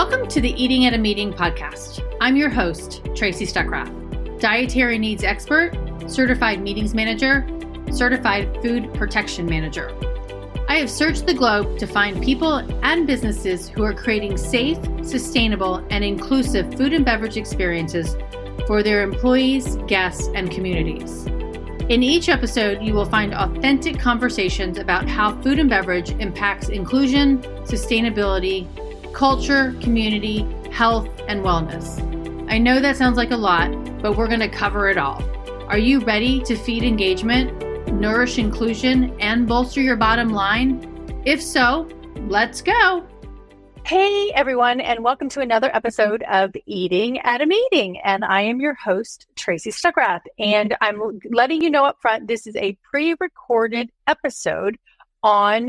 Welcome to the Eating at a Meeting podcast. I'm your host, Tracy Stuckrath, dietary needs expert, certified meetings manager, certified food protection manager. I have searched the globe to find people and businesses who are creating safe, sustainable, and inclusive food and beverage experiences for their employees, guests, and communities. In each episode, you will find authentic conversations about how food and beverage impacts inclusion, sustainability, culture, community, health, and wellness. I know that sounds like a lot, but we're going to cover it all. Are you ready to feed engagement, nourish inclusion, and bolster your bottom line? If so, let's go. Hey everyone, and welcome to another episode of Eating at a Meeting. And I am your host, Tracy Stuckrath. And I'm letting you know up front, this is a pre-recorded episode on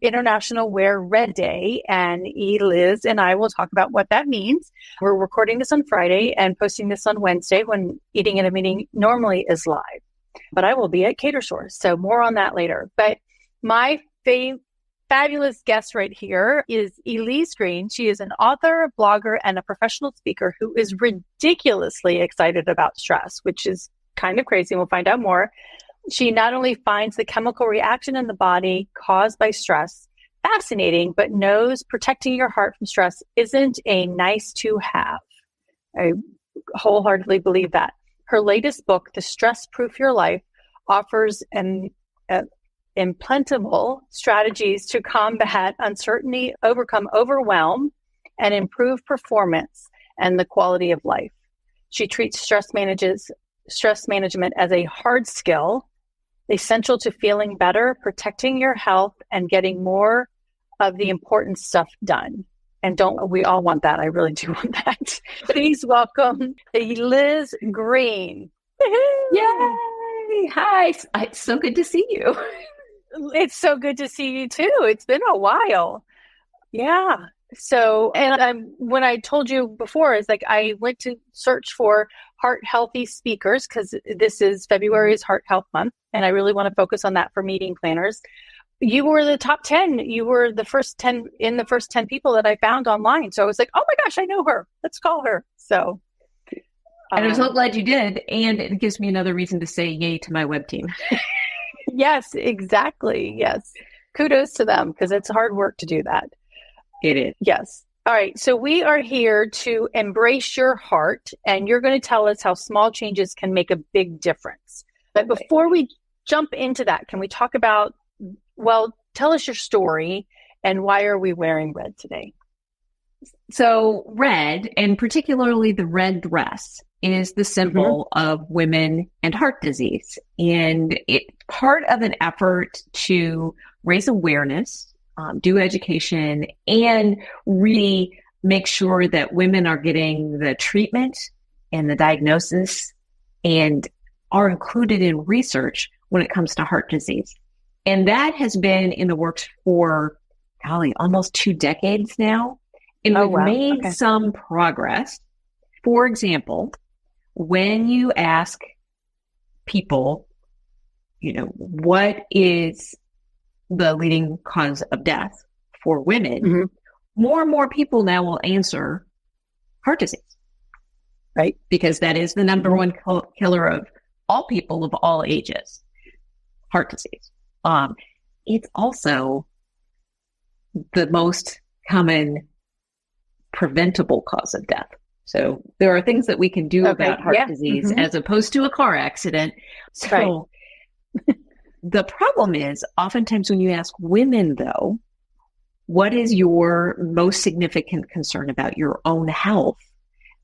International Wear Red Day. And Eliz and I will talk about what that means. We're recording this on Friday and posting this on Wednesday when Eating at a Meeting normally is live. But I will be at Cater Source, so more on that later. But my fabulous guest right here is Eliz Greene. She is an author, blogger, and a professional speaker who is ridiculously excited about stress, which is kind of crazy. We'll find out more. She not only finds the chemical reaction in the body caused by stress fascinating, but knows protecting your heart from stress isn't a nice to have. I wholeheartedly believe that. Her latest book, The Stress Proof Your Life, offers implantable strategies to combat uncertainty, overcome overwhelm, and improve performance and the quality of life. She treats stress management as a hard skill, essential to feeling better, protecting your health, and getting more of the important stuff done. And don't we all want that? I really do want that. Please welcome Eliz Greene. Yay! Hi. It's so good to see you. It's so good to see you too. It's been a while. Yeah. So, and when I told you before, is like I went to search for heart healthy speakers because this is February's Heart Health Month, and I really want to focus on that for meeting planners. You were the top 10. You were the first 10 people that I found online. So I was like, oh my gosh, I know her. Let's call her. So, and I'm so glad you did, and it gives me another reason to say yay to my web team. Yes, exactly. Yes. Kudos to them because it's hard work to do that. It is. Yes. All right. So we are here to embrace your heart, and you're going to tell us how small changes can make a big difference. But before we jump into that, can we talk about, tell us your story and why are we wearing red today? So red, and particularly the red dress, is the symbol of women and heart disease. And it's part of an effort to raise awareness, do education, and really make sure that women are getting the treatment and the diagnosis and are included in research when it comes to heart disease. And that has been in the works for, almost 2 decades now. And we've made some progress. For example, when you ask people, what is the leading cause of death for women, more and more people now will answer heart disease, right? Because that is the number one killer of all people of all ages, heart disease. It's also the most common preventable cause of death. So there are things that we can do about heart disease as opposed to a car accident. So the problem is oftentimes when you ask women, though, what is your most significant concern about your own health?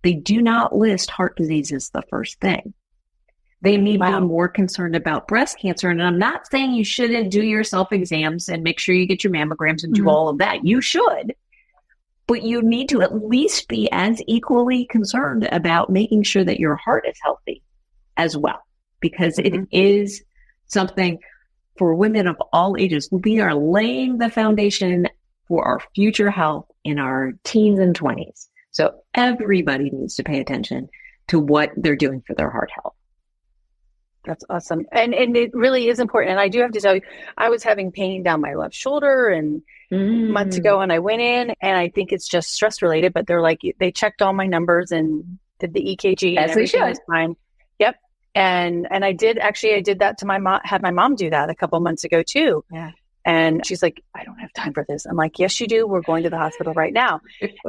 They do not list heart disease as the first thing. They may be more concerned about breast cancer. And I'm not saying you shouldn't do your self-exams and make sure you get your mammograms and do all of that. You should. But you need to at least be as equally concerned about making sure that your heart is healthy as well, because it is something for women of all ages. We are laying the foundation for our future health in our teens and 20s. So everybody needs to pay attention to what they're doing for their heart health. That's awesome. And it really is important. And I do have to tell you, I was having pain down my left shoulder and months ago, and I went in, and I think it's just stress related, but they're like, they checked all my numbers and did the EKG and everything was fine. Yep. And I did that to my mom, had my mom do that a couple months ago too. Yeah. And she's like, I don't have time for this. I'm like, yes, you do. We're going to the hospital right now.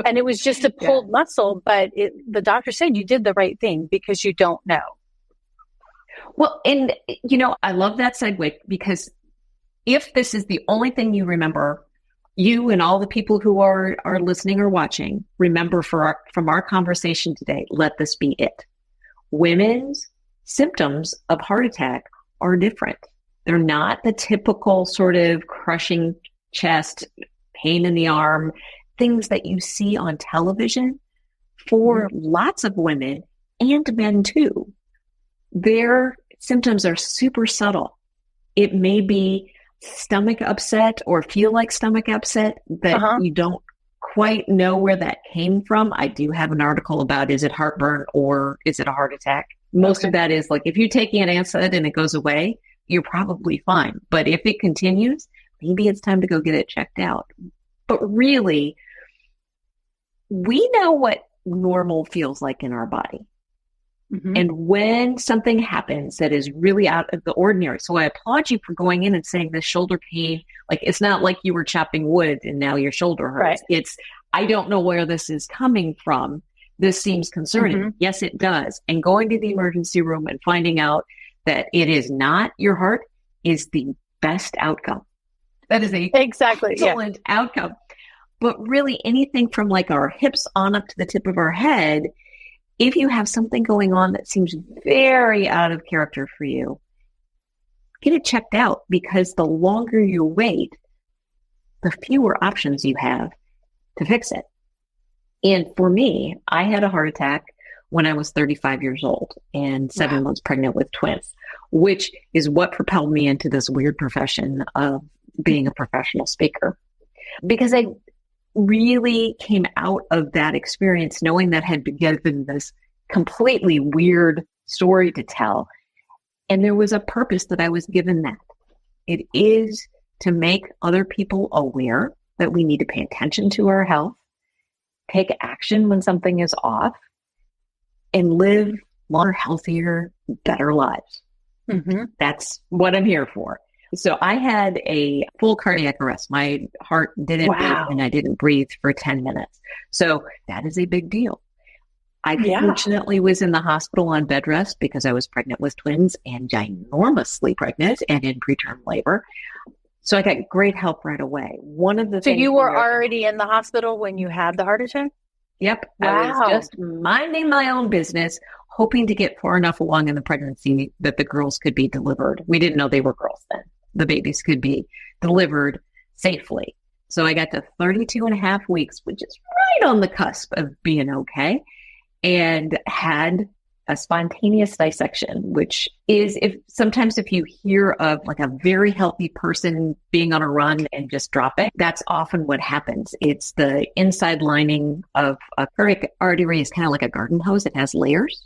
And it was just a pulled muscle, but the doctor said you did the right thing because you don't know. Well, and I love that segue, because if this is the only thing you remember, you and all the people who are listening or watching, remember from our conversation today, let this be it. Women's symptoms of heart attack are different. They're not the typical sort of crushing chest, pain in the arm, things that you see on television. For lots of women and men too, their symptoms are super subtle. It may be stomach upset or feel like stomach upset that you don't quite know where that came from. I do have an article about, is it heartburn or is it a heart attack? Most of that is like, if you're taking an NSAID and it goes away, you're probably fine. But if it continues, maybe it's time to go get it checked out. But really, we know what normal feels like in our body. And when something happens that is really out of the ordinary, so I applaud you for going in and saying the shoulder pain, like it's not like you were chopping wood and now your shoulder hurts. Right. It's, I don't know where this is coming from. This seems concerning. Yes, it does. And going to the emergency room and finding out that it is not your heart is the best outcome. That is a excellent outcome. But really anything from like our hips on up to the tip of our head, if you have something going on that seems very out of character for you, get it checked out, because the longer you wait, the fewer options you have to fix it. And for me, I had a heart attack when I was 35 years old and 7 months pregnant with twins, which is what propelled me into this weird profession of being a professional speaker. Because I really came out of that experience knowing that I had been given this completely weird story to tell. And there was a purpose that I was given that. It is to make other people aware that we need to pay attention to our health, take action when something is off, and live longer, healthier, better lives. That's what I'm here for. So I had a full cardiac arrest. My heart didn't beat and I didn't breathe for 10 minutes. So that is a big deal. I fortunately was in the hospital on bed rest because I was pregnant with twins and ginormously pregnant and in preterm labor. So I got great help right away. One of the things. So you were already in the hospital when you had the heart attack? Yep. I was just minding my own business, hoping to get far enough along in the pregnancy that the girls could be delivered. We didn't know they were girls then. The babies could be delivered safely. So I got to 32 and a half weeks, which is right on the cusp of being okay, and had a spontaneous dissection, which is sometimes if you hear of like a very healthy person being on a run and just dropping, that's often what happens. It's the inside lining of a cardiac artery is kind of like a garden hose. It has layers.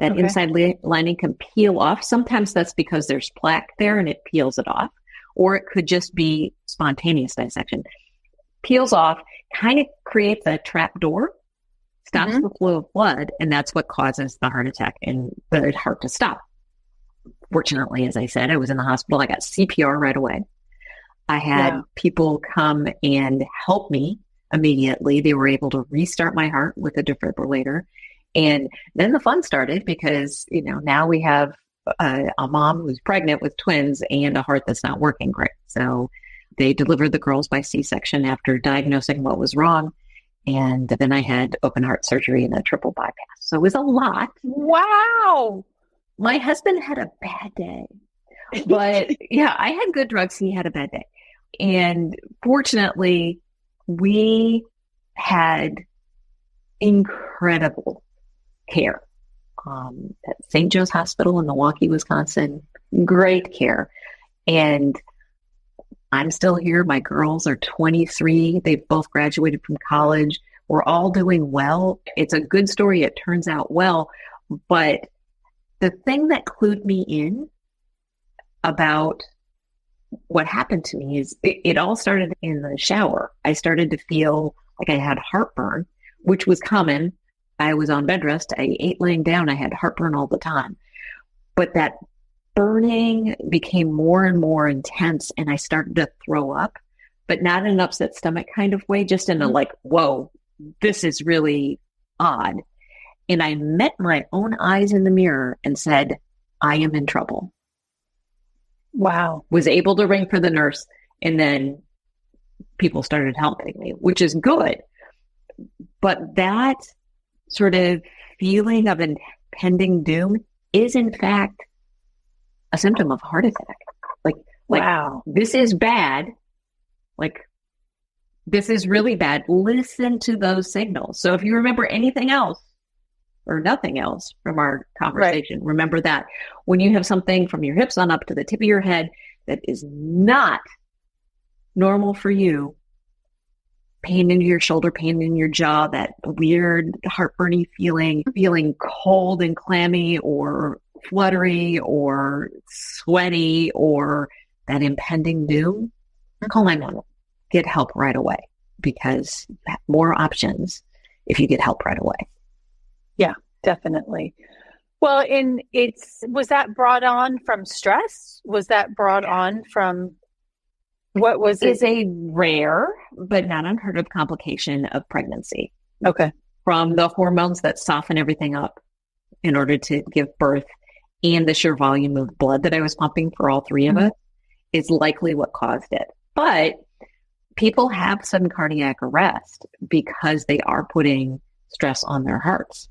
That inside lining can peel off. Sometimes that's because there's plaque there and it peels it off. Or it could just be spontaneous dissection. Peels off, kind of creates a trap door, stops the flow of blood, and that's what causes the heart attack and the heart to stop. Fortunately, as I said, I was in the hospital. I got CPR right away. I had people come and help me immediately. They were able to restart my heart with a defibrillator. And then the fun started because, now we have a mom who's pregnant with twins and a heart that's not working great. So they delivered the girls by C-section after diagnosing what was wrong. And then I had open heart surgery and a triple bypass. So it was a lot. Wow. My husband had a bad day. But I had good drugs. He had a bad day. And fortunately, we had incredible care at St. Joe's Hospital in Milwaukee, Wisconsin. Great care. And I'm still here. My girls are 23. They've both graduated from college. We're all doing well. It's a good story. It turns out well. But the thing that clued me in about what happened to me is it all started in the shower. I started to feel like I had heartburn, which was common. I was on bed rest. I ate laying down. I had heartburn all the time. But that burning became more and more intense, and I started to throw up, but not in an upset stomach kind of way, just in a like, whoa, this is really odd. And I met my own eyes in the mirror and said, I am in trouble. Wow. Was able to ring for the nurse, and then people started helping me, which is good. But that sort of feeling of impending doom is in fact a symptom of heart attack. Like, wow, this is bad. Like, this is really bad. Listen to those signals. So if you remember anything else or nothing else from our conversation, remember that when you have something from your hips on up to the tip of your head that is not normal for you, pain in your shoulder, pain in your jaw, that weird heartburny feeling cold and clammy or fluttery or sweaty or that impending doom, call 911. Get help right away, because you have more options if you get help right away. Yeah, definitely. Well, was that brought on from stress? Was that brought on from what was it? Is a rare but not unheard of complication of pregnancy. Okay. From the hormones that soften everything up in order to give birth, and the sheer volume of blood that I was pumping for all three of us is likely what caused it. But people have sudden cardiac arrest because they are putting stress on their hearts.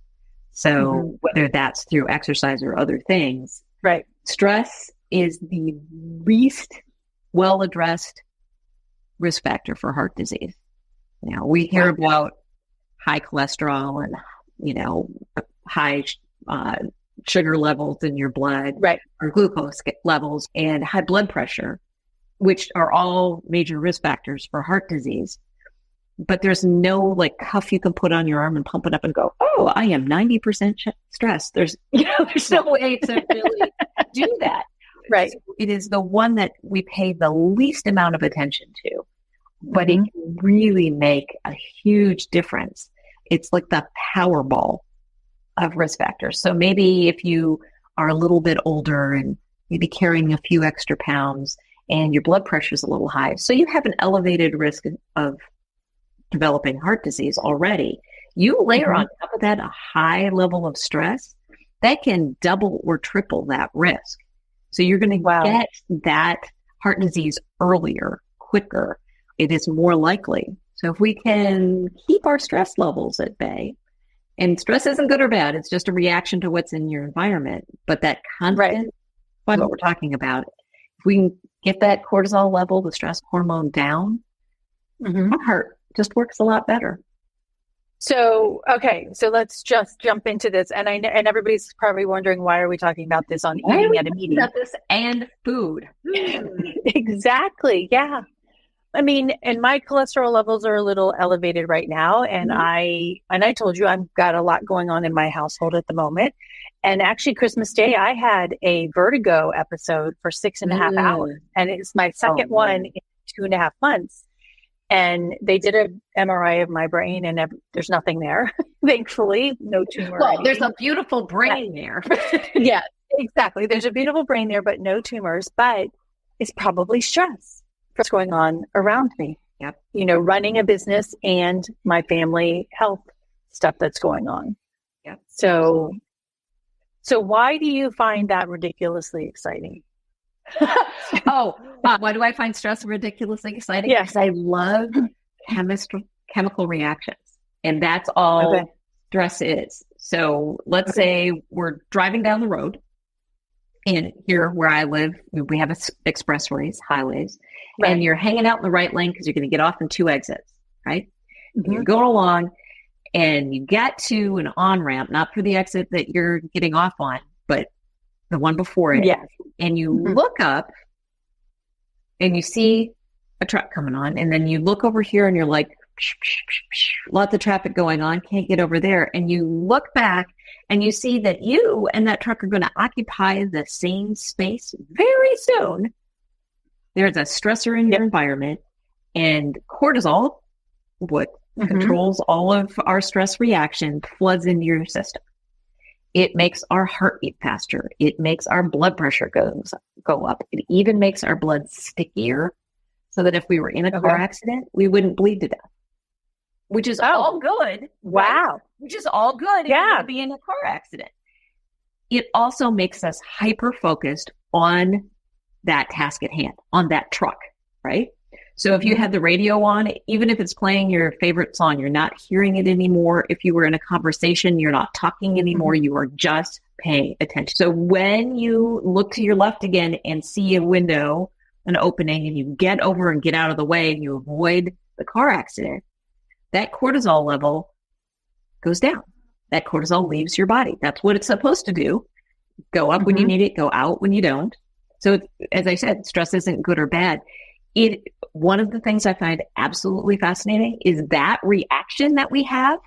So whether that's through exercise or other things, right? Stress is the least well-addressed risk factor for heart disease. Now, we hear about high cholesterol and, high sugar levels in your blood, right, or glucose levels and high blood pressure, which are all major risk factors for heart disease. But there's no like cuff you can put on your arm and pump it up and go, oh, I am 90% stressed. There's no way to really do that. Right. So it is the one that we pay the least amount of attention to, but it can really make a huge difference. It's like the Powerball of risk factors. So maybe if you are a little bit older and maybe carrying a few extra pounds and your blood pressure is a little high, so you have an elevated risk of developing heart disease already. You layer on top of that a high level of stress, that can double or triple that risk. So you're going to get that heart disease earlier, quicker. It is more likely. So if we can keep our stress levels at bay, and stress isn't good or bad, it's just a reaction to what's in your environment, but that constant, what we're talking about, if we can get that cortisol level, the stress hormone down, our heart just works a lot better. So, okay, so let's just jump into this. And and everybody's probably wondering, why are we talking about this on Eating at a Meeting? About this and food. Exactly. Yeah. I mean, and my cholesterol levels are a little elevated right now. And I told you I've got a lot going on in my household at the moment. And actually Christmas Day, I had a vertigo episode for 6.5 hours. And it's my second one in 2.5 months. And they did an MRI of my brain, and there's nothing there. Thankfully, no tumor. Well, there's a beautiful brain there. Yeah, exactly. There's a beautiful brain there, but no tumors. But it's probably stress. What's going on around me? Yep. Running a business and my family health stuff that's going on. Yep. So why do you find that ridiculously exciting? Why do I find stress ridiculously exciting? Yes, I love chemical reactions, and that's all stress is. So let's say we're driving down the road, and here where I live, we have expressways, highways, and you're hanging out in the right lane because you're going to get off in 2 exits, right? And you're going along, and you get to an on-ramp, not for the exit that you're getting off on, but the one before it. Yes. And you look up and you see a truck coming on, and then you look over here and you're like, lots of traffic going on, can't get over there. And you look back and you see that you and that truck are going to occupy the same space very soon, there's a stressor in your environment, and cortisol, what controls all of our stress reaction, floods into your system. It makes our heart beat faster. It makes our blood pressure go up. It even makes our blood stickier, so that if we were in a car accident, we wouldn't bleed to death. Which is all good. Wow. Right? Which is all good if you're going to be in a car accident. It also makes us hyper-focused on that task at hand, on that truck, right? So if you have the radio on, even if it's playing your favorite song, you're not hearing it anymore. If you were in a conversation, you're not talking anymore. You are just paying attention. So when you look to your left again and see a window, an opening, and you get over and get out of the way and you avoid the car accident, that cortisol level goes down. That cortisol leaves your body. That's what it's supposed to do. Go up when you need it, go out when you don't. So as I said, stress isn't good or bad. One of the things I find absolutely fascinating is that reaction that we have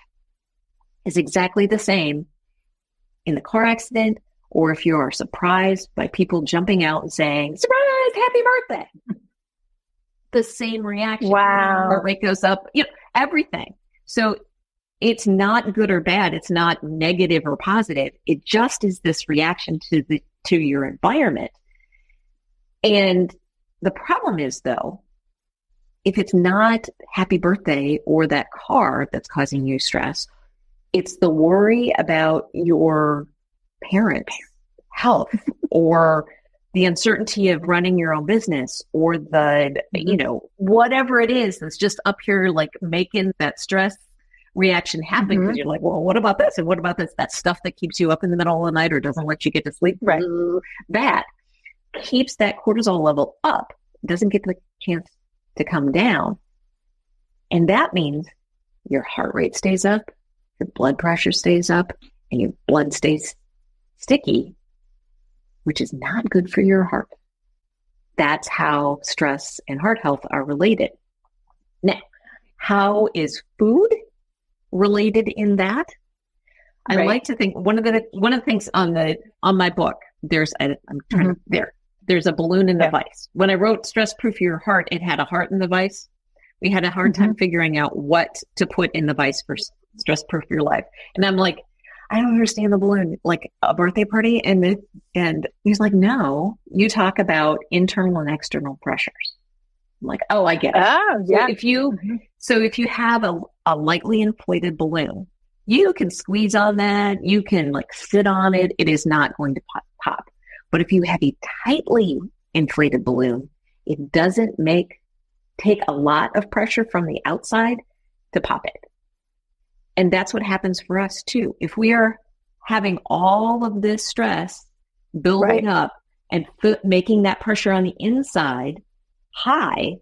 is exactly the same in the car accident, or if you are surprised by people jumping out and saying, "Surprise, happy birthday." The same reaction. Wow. Heart rate goes up, everything. So it's not good or bad. It's not negative or positive. It just is this reaction to your environment. And the problem is, though, if it's not happy birthday or that car that's causing you stress, it's the worry about your parents' health or the uncertainty of running your own business, or the, whatever it is that's just up here, like making that stress reaction happen. Because you're like, well, what about this? And what about this? That stuff that keeps you up in the middle of the night or doesn't let you get to sleep. Right. That keeps that cortisol level up, doesn't get the chance to come down. And that means your heart rate stays up, your blood pressure stays up, and your blood stays sticky, which is not good for your heart. That's how stress and heart health are related. Now, how is food related in that? I like to think one of the things on my book, there's a balloon in the vise. When I wrote Stress Proof Your Heart, it had a heart in the vise. We had a hard time figuring out what to put in the vise for Stress Proof Your Life. And I'm like, I don't understand the balloon, like a birthday party. And he's like, no, you talk about internal and external pressures. I'm like, oh, I get it. Oh, yeah. So if you have a lightly inflated balloon, you can squeeze on that. You can sit on it. It is not going to pop. But if you have a tightly inflated balloon, it doesn't take a lot of pressure from the outside to pop it. And that's what happens for us too. If we are having all of this stress building up and making that pressure on the inside high,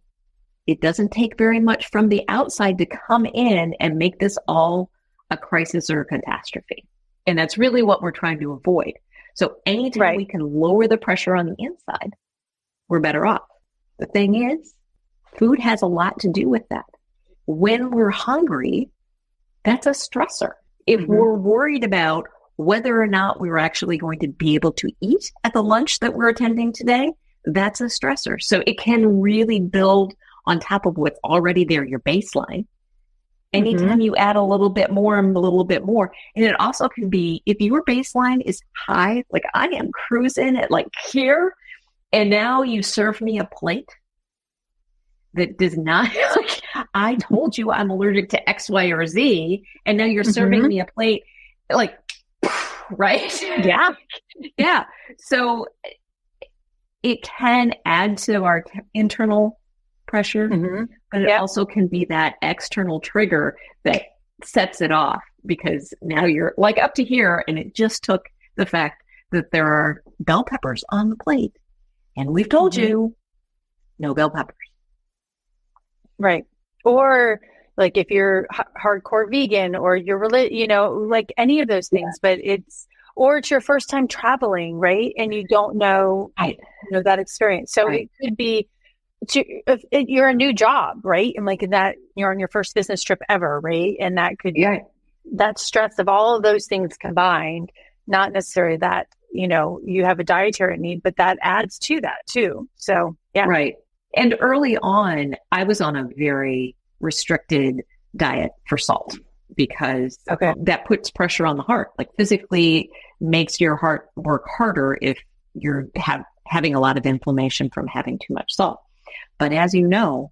it doesn't take very much from the outside to come in and make this all a crisis or a catastrophe. And that's really what we're trying to avoid. So anytime we can lower the pressure on the inside, we're better off. The thing is, food has a lot to do with that. When we're hungry, that's a stressor. If we're worried about whether or not we're actually going to be able to eat at the lunch that we're attending today, that's a stressor. So it can really build on top of what's already there, your baseline. Anytime you add a little bit more and a little bit more. And it also can be, if your baseline is high, like I am cruising at here, and now you serve me a plate that does not, I told you I'm allergic to X, Y, or Z, and now you're serving me a plate, right? Yeah. Yeah. So it can add to our internal pressure, but it also can be that external trigger that sets it off, because now you're up to here, and it just took the fact that there are bell peppers on the plate, and we've told you no bell peppers. Right. Or if you're hardcore vegan, or you're any of those things, but it's your first time traveling, right? And you don't know, that experience. So it could be if you're a new job, right? And that you're on your first business trip ever, right? And that could that stress of all of those things combined, not necessarily that, you have a dietary need, but that adds to that too. So, yeah. Right. And early on, I was on a very restricted diet for salt because that puts pressure on the heart, like physically makes your heart work harder if you're having a lot of inflammation from having too much salt. But as you know,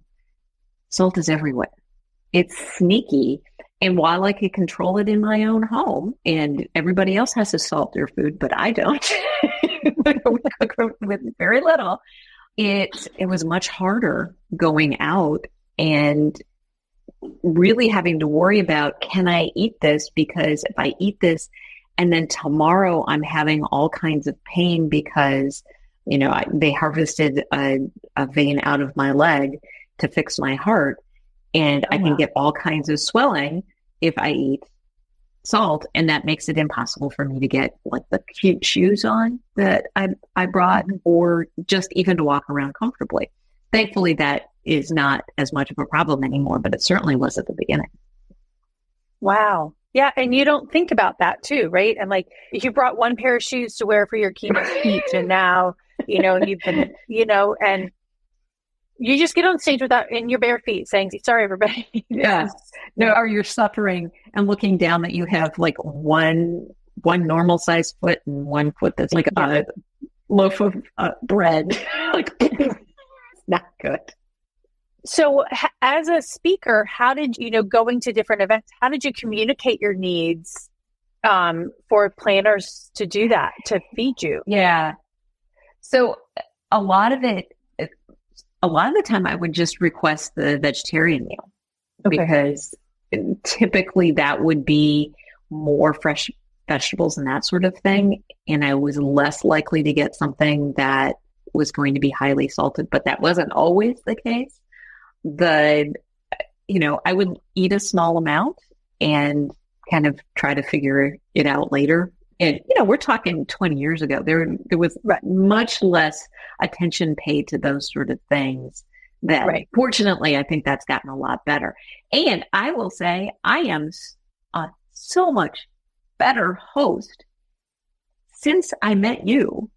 salt is everywhere. It's sneaky. And while I could control it in my own home and everybody else has to salt their food, but I don't, we cook with very little, it was much harder going out and really having to worry about, can I eat this? Because if I eat this and then tomorrow I'm having all kinds of pain because, they harvested a vein out of my leg to fix my heart, and I can get all kinds of swelling if I eat salt, and that makes it impossible for me to get like the cute shoes on that I brought, or just even to walk around comfortably. Thankfully, that is not as much of a problem anymore, but it certainly was at the beginning. Wow. Yeah. And you don't think about that too, right? And like, if you brought one pair of shoes to wear for your keynote speech, and now, you've been, and you just get on stage in your bare feet saying, sorry, everybody. Yeah. No, or you're suffering and looking down that you have like one normal sized foot and one foot that's like a loaf of bread. Like, it's not good. So as a speaker, how did, going to different events, how did you communicate your needs for planners to do that, to feed you? Yeah. So a lot of the time I would just request the vegetarian meal because typically that would be more fresh vegetables and that sort of thing. And I was less likely to get something that was going to be highly salted, but that wasn't always the case. I would eat a small amount and kind of try to figure it out later. And, we're talking 20 years ago, there was much less attention paid to those sort of things that fortunately, I think that's gotten a lot better. And I will say I am a so much better host since I met you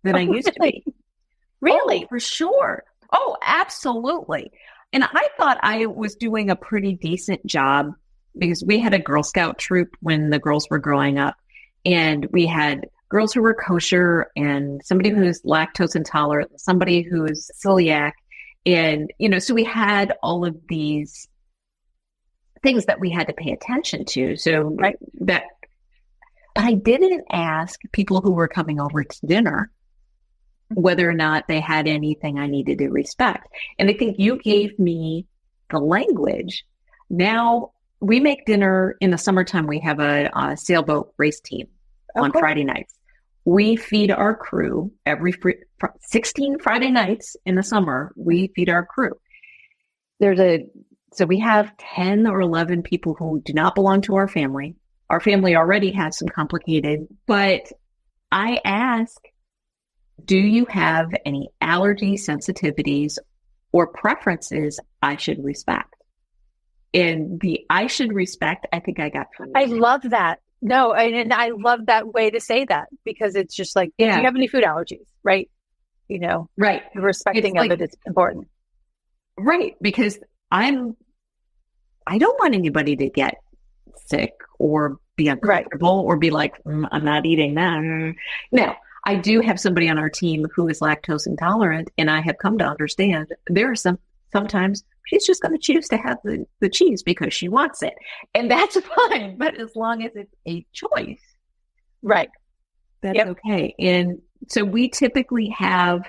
than I used to be. Really? Oh, for sure. Oh, absolutely. And I thought I was doing a pretty decent job because we had a Girl Scout troop when the girls were growing up. And we had girls who were kosher and somebody who's lactose intolerant, somebody who's celiac. And, so we had all of these things that we had to pay attention to. So but I didn't ask people who were coming over to dinner whether or not they had anything I needed to respect. And I think you gave me the language. Now we make dinner in the summertime. We have a sailboat race team on Friday nights. We feed our crew 16 Friday nights in the summer. We feed our crew. So we have 10 or 11 people who do not belong to our family. Our family already has some complicated, but I ask, do you have any allergy sensitivities or preferences I should respect? And I should respect, I think I got from you. I love that. No, and I love that way to say that because it's just like, do you have any food allergies? Right. Right. The respecting of it is important. Right. Because I don't want anybody to get sick or be uncomfortable or be like, I'm not eating that. No, I do have somebody on our team who is lactose intolerant, and I have come to understand there are sometimes she's just going to choose to have the cheese because she wants it. And that's fine. But as long as it's a choice, that's okay. And so we typically have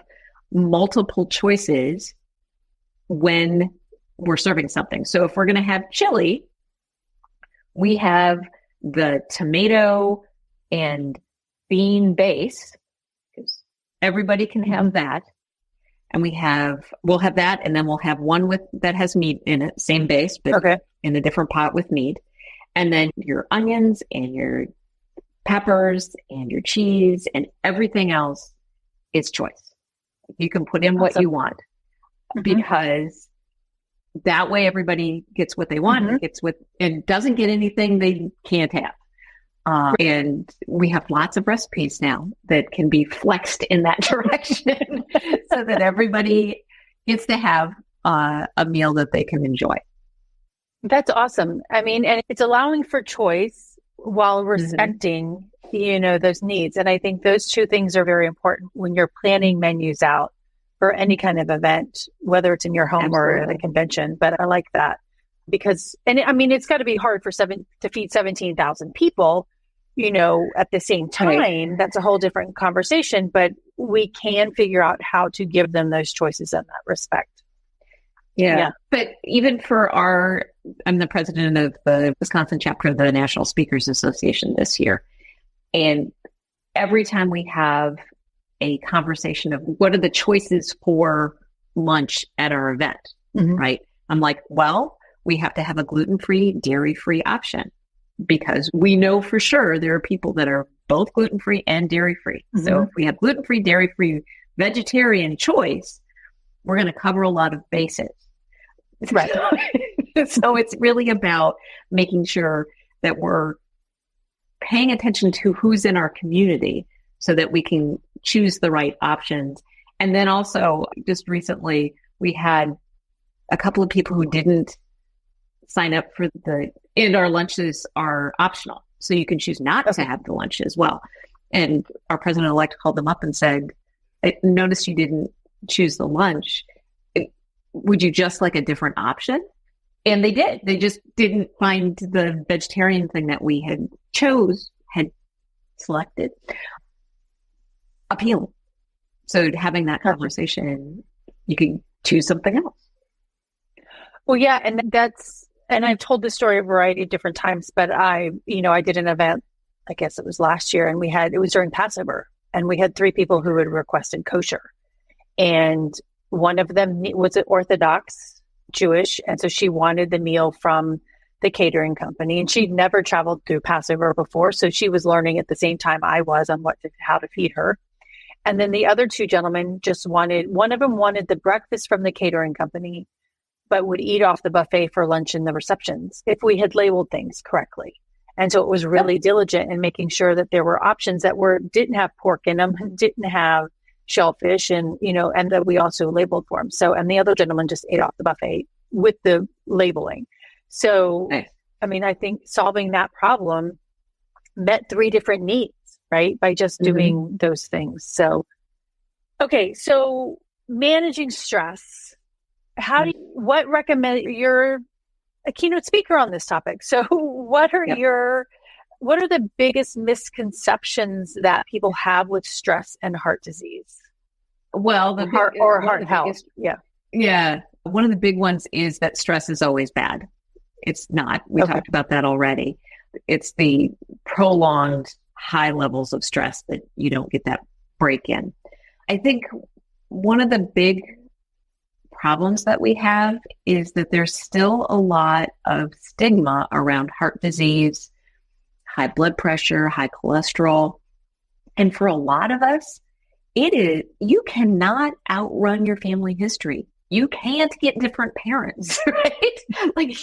multiple choices when we're serving something. So if we're going to have chili, we have the tomato and bean base, because everybody can have that. And we'll have that, and then we'll have one that has meat in it, same base, but in a different pot with meat. And then your onions and your peppers and your cheese and everything else is choice. You can put in what you want because that way everybody gets what they want, and doesn't get anything they can't have. And we have lots of recipes now that can be flexed in that direction so that everybody gets to have a meal that they can enjoy. That's awesome. I mean, and it's allowing for choice while respecting, those needs. And I think those two things are very important when you're planning menus out for any kind of event, whether it's in your home or at a convention. But I like that because, it's got to be hard to feed 17,000 people, at the same time. Right. That's a whole different conversation, but we can figure out how to give them those choices in that respect. Yeah. But even for I'm the president of the Wisconsin chapter of the National Speakers Association this year. And every time we have a conversation of what are the choices for lunch at our event, right? I'm like, well, we have to have a gluten-free, dairy-free option because we know for sure there are people that are both gluten-free and dairy-free. So if we have gluten-free, dairy-free, vegetarian choice, we're going to cover a lot of bases. Right. So it's really about making sure that we're paying attention to who's in our community so that we can choose the right options. And then also just recently we had a couple of people who didn't sign up for and our lunches are optional. So you can choose not to have the lunch as well. And our president-elect called them up and said, I noticed you didn't choose the lunch. Would you just like a different option? And they did. They just didn't find the vegetarian thing that we had selected appealing. So having that conversation, you can choose something else. Well, yeah. And I've told this story a variety of different times, but I did an event, I guess it was last year, and it was during Passover, and we had 3 people who had requested kosher. And one of them was Orthodox Jewish. And so she wanted the meal from the catering company, and she'd never traveled through Passover before. So she was learning at the same time I was on how to feed her. And then the other 2 gentlemen one of them wanted the breakfast from the catering company, but would eat off the buffet for lunch in the receptions if we had labeled things correctly. And so it was really diligent in making sure that there were options that didn't have pork in them, didn't have shellfish, and that we also labeled for them. So, and the other gentleman just ate off the buffet with the labeling. So, nice. I think solving that problem met 3 different needs, right? By just doing those things. So, okay. So managing stress, what recommend, you're a keynote speaker on this topic. So what are the biggest misconceptions that people have with stress and heart disease? Well, heart health. Yeah. One of the big ones is that stress is always bad. It's not. We talked about that already. It's the prolonged high levels of stress that you don't get that break in. I think one of the big problems that we have is that there's still a lot of stigma around heart disease, high blood pressure, high cholesterol. And for a lot of us, you cannot outrun your family history. You can't get different parents, right? Like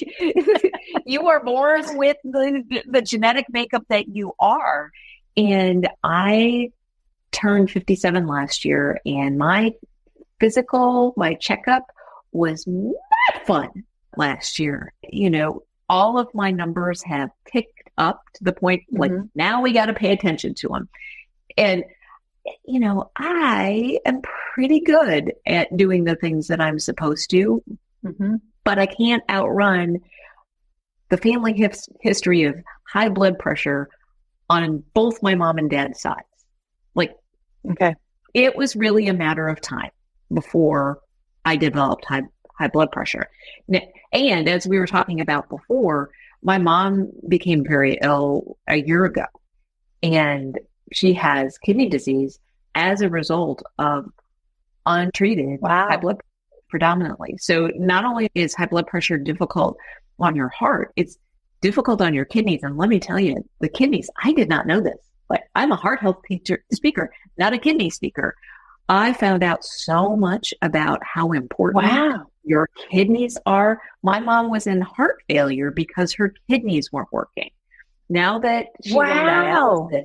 you are born with the genetic makeup that you are. And I turned 57 last year, and my checkup was not fun last year. All of my numbers have ticked up to the point like now we got to pay attention to them. And I am pretty good at doing the things that I'm supposed to, but I can't outrun the family history of high blood pressure on both my mom and dad's sides. It was really a matter of time before I developed high blood pressure. And as we were talking about before, my mom became very ill a year ago, and she has kidney disease as a result of untreated high blood pressure predominantly. So not only is high blood pressure difficult on your heart, it's difficult on your kidneys. And let me tell you, the kidneys, I did not know this. I'm a heart health speaker, not a kidney speaker. I found out so much about how important Your kidneys are, my mom was in heart failure because her kidneys weren't working. Now that she's on dialysis,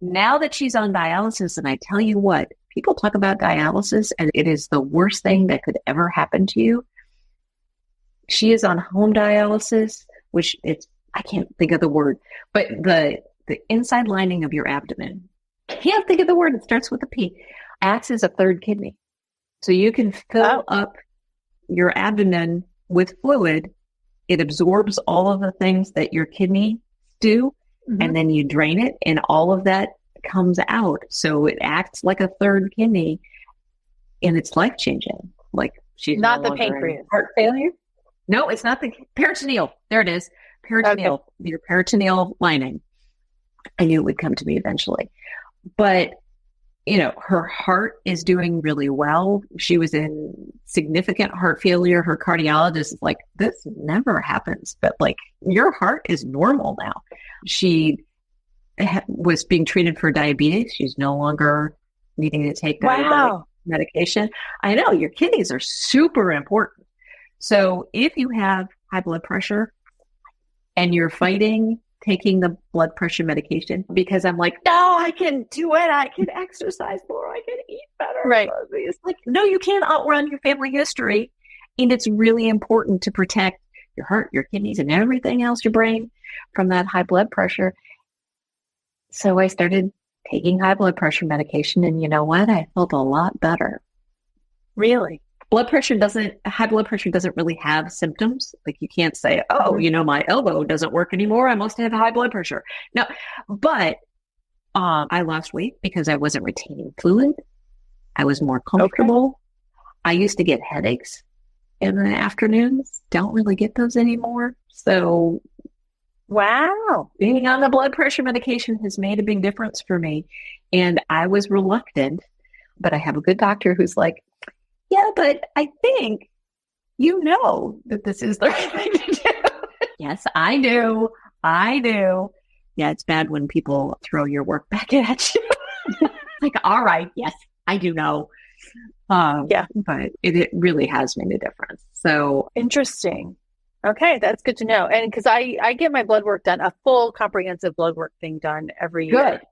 now that she's on dialysis, and I tell you what, people talk about dialysis and it is the worst thing that could ever happen to you. She is on home dialysis, which I can't think of the word, but the inside lining of your abdomen, can't think of the word, it starts with a P, acts as a third kidney. So you can fill up your abdomen with fluid. It absorbs all of the things that your kidneys do, and then you drain it, and all of that comes out. So it acts like a third kidney, and it's life-changing. Like, she's not no the pancreas. Heart failure? No, it's not the peritoneal. There it is. Peritoneal, your peritoneal lining. I knew it would come to me eventually. But, her heart is doing really well. She was in significant heart failure. Her cardiologist is like, this never happens, but like, your heart is normal now. She was being treated for diabetes. She's no longer needing to take diabetic medication. I know, your kidneys are super important. So if you have high blood pressure and you're fighting taking the blood pressure medication, because I'm like, no, I can do it. I can exercise more. I can eat better. Right. It's like, no, you can't outrun your family history. And it's really important to protect your heart, your kidneys, and everything else, your brain, from that high blood pressure. So I started taking high blood pressure medication, and you know what? I felt a lot better. Really? High blood pressure doesn't really have symptoms. Like, you can't say, oh, my elbow doesn't work anymore, I must have high blood pressure. No, but I lost weight because I wasn't retaining fluid. I was more comfortable. Okay. I used to get headaches in the afternoons. Don't really get those anymore. So, wow, being on the blood pressure medication has made a big difference for me. And I was reluctant, but I have a good doctor who's like, yeah, but I think that this is the right thing to do. Yes, I do. Yeah, it's bad when people throw your work back at you. Like, all right, yes, I do know. But it really has made a difference. So interesting. Okay, that's good to know. And because I get my blood work done, a full comprehensive blood work thing done every year.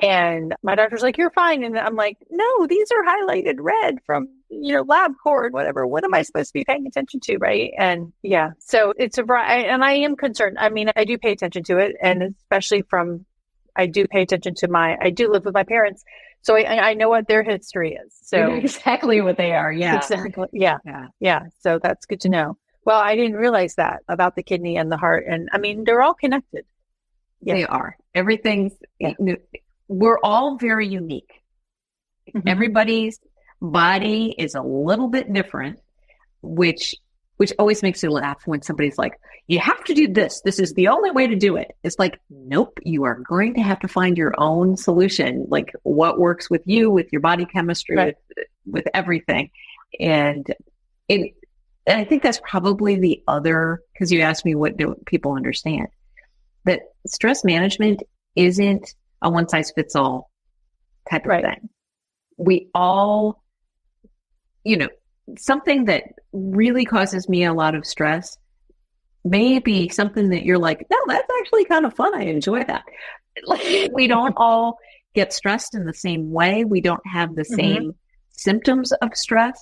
And my doctor's like, you're fine. And I'm like, no, these are highlighted red from, LabCorp, whatever. What am I supposed to be paying attention to? Right. And so it's and I am concerned. I mean, I do pay attention to it. And especially I do pay attention to I do live with my parents. So I know what their history is. So exactly what they are. Yeah. Exactly. Yeah. So that's good to know. Well, I didn't realize that about the kidney and the heart. And I mean, they're all connected. Yeah. They are. Everything's, we're all very unique. Mm-hmm. Everybody's body is a little bit different, which always makes me laugh when somebody's like, you have to do this. This is the only way to do it. It's like, nope, you are going to have to find your own solution, like what works with you, with your body chemistry, with everything. And I think that's probably the other, because you asked me what do people understand, that stress management isn't a one-size-fits-all type of thing. We all, something that really causes me a lot of stress may be something that you're like, no, that's actually kind of fun. I enjoy that. Like, we don't all get stressed in the same way. We don't have the same symptoms of stress.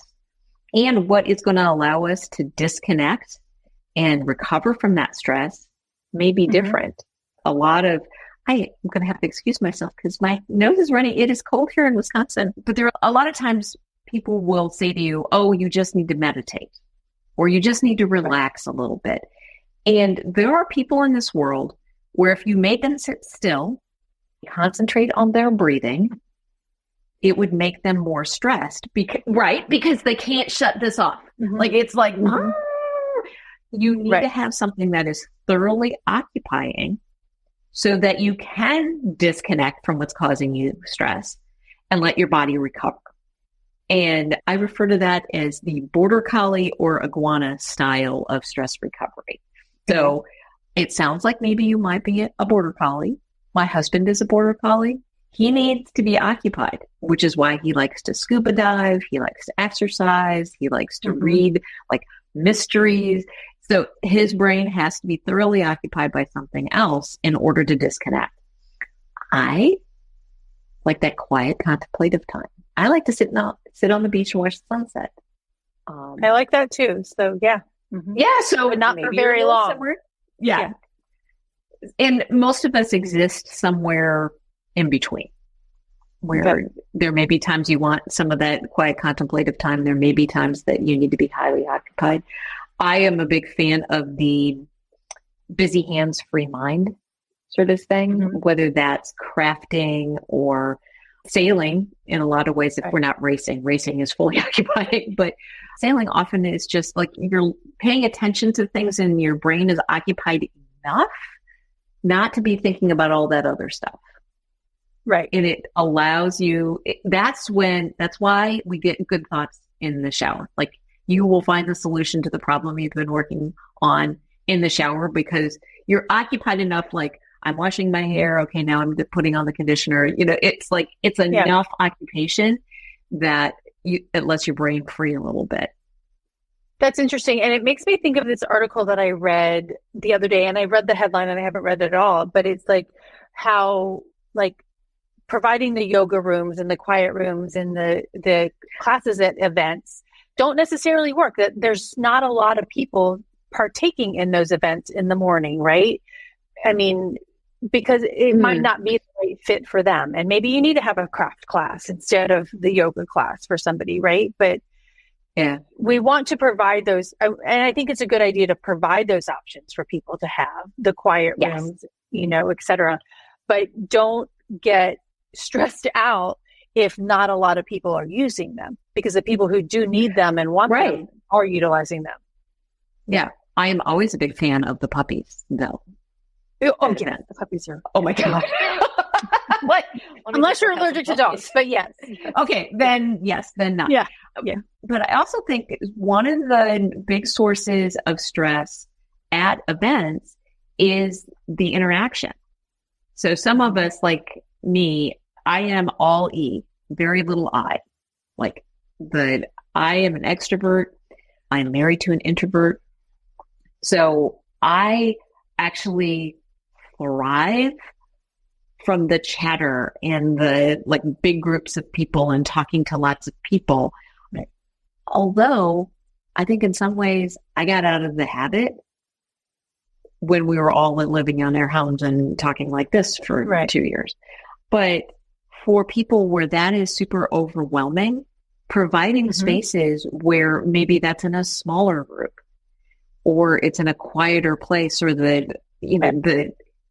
And what is going to allow us to disconnect and recover from that stress may be different. A lot of, I'm going to have to excuse myself because my nose is running. It is cold here in Wisconsin. But there are a lot of times people will say to you, oh, you just need to meditate, or you just need to relax a little bit. And there are people in this world where if you made them sit still, concentrate on their breathing, it would make them more stressed. Because they can't shut this off. Like, it's like, you need to have something that is thoroughly occupying, so that you can disconnect from what's causing you stress and let your body recover. And I refer to that as the border collie or iguana style of stress recovery. So it sounds like maybe you might be a border collie. My husband is a border collie. he needs to be occupied, which is why he likes to scuba dive. He likes to exercise. He likes to read like mysteries. So his brain has to be thoroughly occupied by something else in order to disconnect. I like that quiet contemplative time. I like to sit on the beach and watch the sunset. I like that too. So yeah. Yeah. So but not for very long. Yeah. And most of us exist somewhere in between, where there may be times you want some of that quiet contemplative time. There may be times that you need to be highly occupied. I am a big fan of the busy hands, free mind sort of thing, whether that's crafting or sailing in a lot of ways. If we're not racing, racing is fully occupying, but sailing often is just like you're paying attention to things and your brain is occupied enough not to be thinking about all that other stuff. Right. And it allows you, that's why we get good thoughts in the shower. Like you will find the solution to the problem you've been working on in the shower because you're occupied enough. Like I'm washing my hair. Okay. Now I'm putting on the conditioner. You know, it's like, it's enough occupation that it lets your brain free a little bit. That's interesting. And it makes me think of this article that I read the other day, and I read the headline and I haven't read it at all, but it's like how like providing the yoga rooms and the quiet rooms and the classes at events don't necessarily work. That there's not a lot of people partaking in those events in the morning, right? I mean, because it might not be the right fit for them. And maybe you need to have a craft class instead of the yoga class for somebody, right? But yeah, we want to provide those. And I think it's a good idea to provide those options for people to have the quiet rooms, you know, et cetera. But don't get stressed out if not a lot of people are using them, because the people who do need them and want them are utilizing them. Yeah. I am always a big fan of the puppies though. Oh yeah. The puppies are. Oh my God. What? Unless you're allergic to dogs, but yes. Okay. Then yes, then not. Yeah. Yeah. But I also think one of the big sources of stress at events is the interaction. So some of us, like me, I am all E, very little I. Like I am an extrovert. I'm married to an introvert. So I actually thrive from the chatter and the like big groups of people and talking to lots of people. Although I think in some ways I got out of the habit when we were all living on our homes and talking like this for 2 years. But for people where that is super overwhelming, providing spaces where maybe that's in a smaller group or it's in a quieter place, or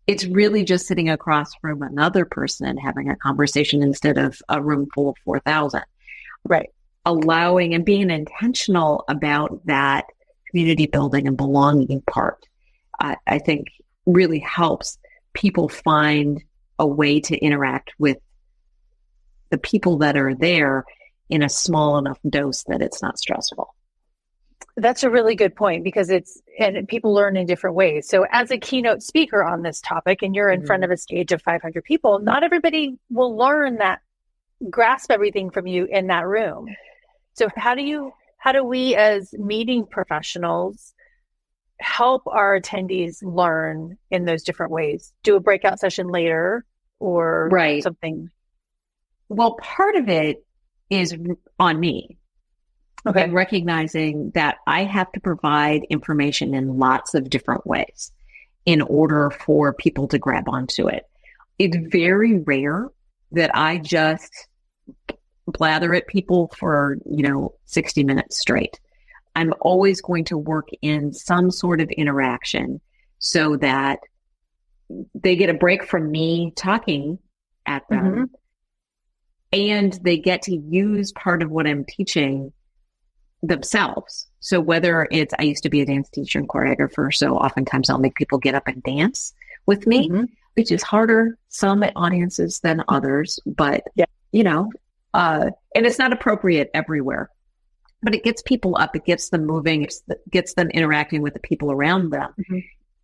it's really just sitting across from another person and having a conversation instead of a room full of 4,000. Right. Allowing and being intentional about that community building and belonging part, I think really helps people find a way to interact with the people that are there in a small enough dose that it's not stressful. That's a really good point, because and people learn in different ways. So as a keynote speaker on this topic, and you're in front of a stage of 500 people, not everybody will learn that, grasp everything from you in that room. So how do we as meeting professionals help our attendees learn in those different ways? Do a breakout session later or something? Well, part of it is on me. Okay. And recognizing that I have to provide information in lots of different ways in order for people to grab onto it. It's very rare that I just blather at people for, 60 minutes straight. I'm always going to work in some sort of interaction so that they get a break from me talking at them and they get to use part of what I'm teaching themselves. So whether it's, I used to be a dance teacher and choreographer, so oftentimes I'll make people get up and dance with me, which is harder some audiences than others, but and it's not appropriate everywhere, but it gets people up, it gets them moving, it gets them interacting with the people around them.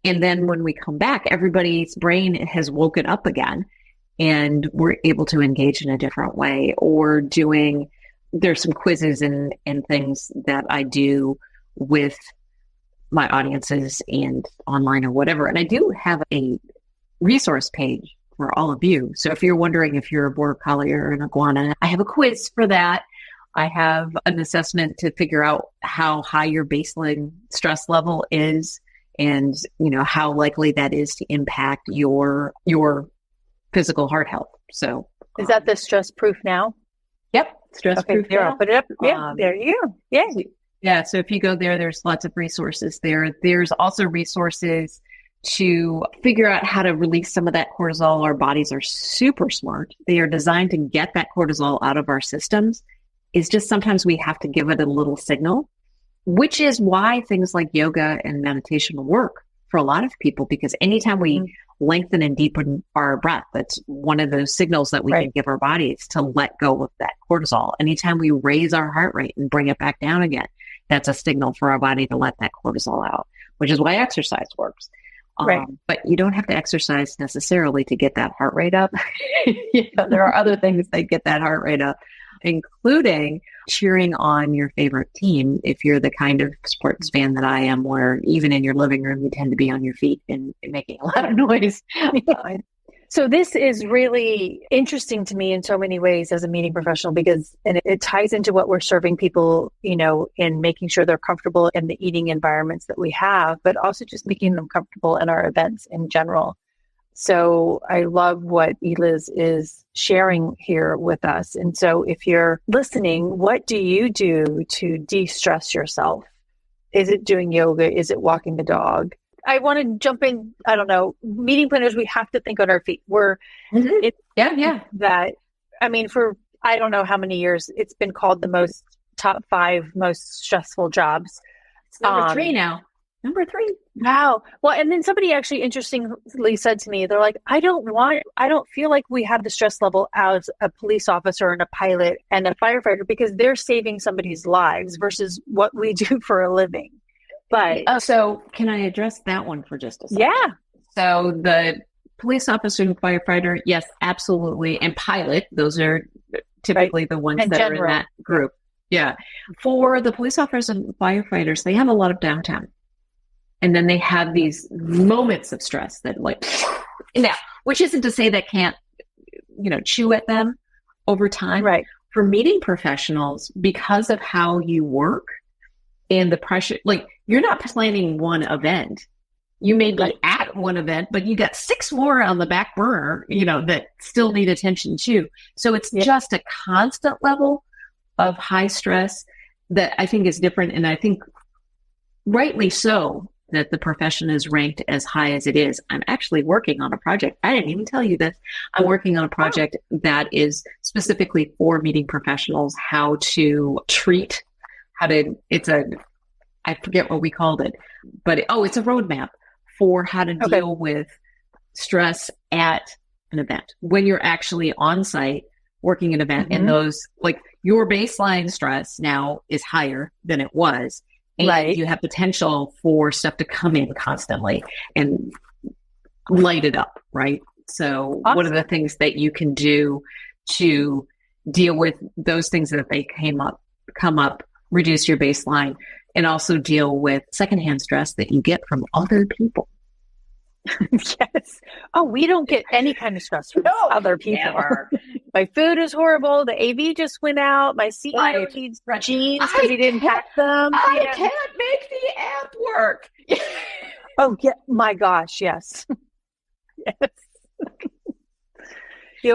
And then when we come back, everybody's brain has woken up again and we're able to engage in a different way, or there's some quizzes and things that I do with my audiences and online or whatever. And I do have a resource page for all of you. So if you're wondering if you're a border collie or an iguana, I have a quiz for that. I have an assessment to figure out how high your baseline stress level is, and how likely that is to impact your physical heart health. So is that the Stress Proof Now? Yep. Stress Proof there, Now. I'll put it up. Yeah, there you go. Yeah. Yeah. So if you go there, there's lots of resources there. There's also resources to figure out how to release some of that cortisol. Our bodies are super smart. They are designed to get that cortisol out of our systems. It's just sometimes we have to give it a little signal, which is why things like yoga and meditation work for a lot of people, because anytime we lengthen and deepen our breath, that's one of those signals that we can give our bodies to let go of that cortisol. Anytime we raise our heart rate and bring it back down again, that's a signal for our body to let that cortisol out, which is why exercise works. But you don't have to exercise necessarily to get that heart rate up. There are other things that get that heart rate up, including cheering on your favorite team. If you're the kind of sports fan that I am, where even in your living room, you tend to be on your feet and making a lot of noise. So this is really interesting to me in so many ways as a meeting professional, because it ties into what we're serving people, in making sure they're comfortable in the eating environments that we have, but also just making them comfortable in our events in general. So I love what Eliz is sharing here with us. And so if you're listening, what do you do to de-stress yourself? Is it doing yoga? Is it walking the dog? I want to jump in. I don't know. Meeting planners, we have to think on our feet. For I don't know how many years it's been called the top 5 most stressful jobs. It's number 3 now. Number 3. Wow. Well, and then somebody actually interestingly said to me, they're like, I don't feel like we have the stress level as a police officer and a pilot and a firefighter, because they're saving somebody's lives versus what we do for a living. But so can I address that one for just a second? Yeah. So the police officer and firefighter, yes, absolutely. And pilot, those are typically the ones that are in that group. Yeah. For the police officers and firefighters, they have a lot of downtime. And then they have these moments of stress that now, which isn't to say that can't, chew at them over time. Right. For meeting professionals, because of how you work and the pressure, you're not planning one event. You may be at one event, but you got 6 more on the back burner, that still need attention too. So it's just a constant level of high stress that I think is different. And I think rightly so that the profession is ranked as high as it is. I'm actually working on a project. I didn't even tell you this. I'm working on a project that is specifically for meeting professionals, how to treat, I forget what we called it, but it's a roadmap for how to deal with stress at an event. When you're actually on site working an event, and those, your baseline stress now is higher than it was. And you have potential for stuff to come in constantly and light it up, right? So what are the things that you can do to deal with those things that they come up, reduce your baseline, and also deal with secondhand stress that you get from other people? Yes. Oh, we don't get any kind of stress from other people. My food is horrible. The AV just went out. My CEO needs jeans because he didn't pack them. I can't make the app work. Oh, yeah. My gosh. Yes. Yes.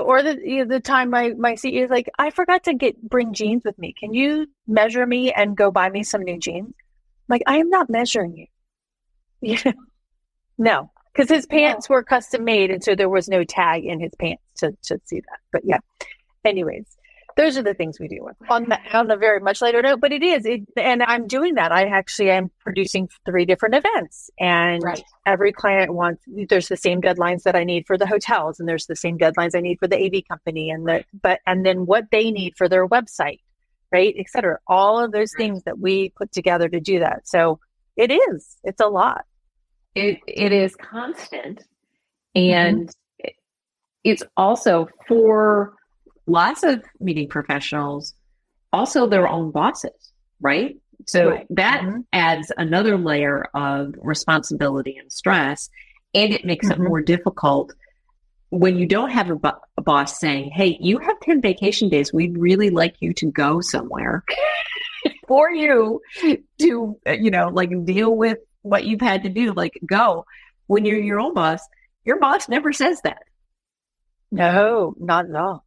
Or the time my CEO is like, I forgot to bring jeans with me. Can you measure me and go buy me some new jeans? I'm like, I am not measuring you. No. Because his pants were custom made, and so there was no tag in his pants to see that. But yeah, anyways, those are the things we deal with on a very much lighter note. But and I'm doing that. I actually am producing 3 different events, and every client there's the same deadlines that I need for the hotels, and there's the same deadlines I need for the AV company, and then what they need for their website, right, et cetera. All of those things that we put together to do that. So it's a lot. It is constant, and it's also for lots of meeting professionals, also their own bosses, right? So that adds another layer of responsibility and stress, and it makes it more difficult when you don't have a boss saying, hey, you have 10 vacation days. We'd really like you to go somewhere for you to, like deal with what you've had to do, like go. When you're your own boss, your boss never says that. No, not at all.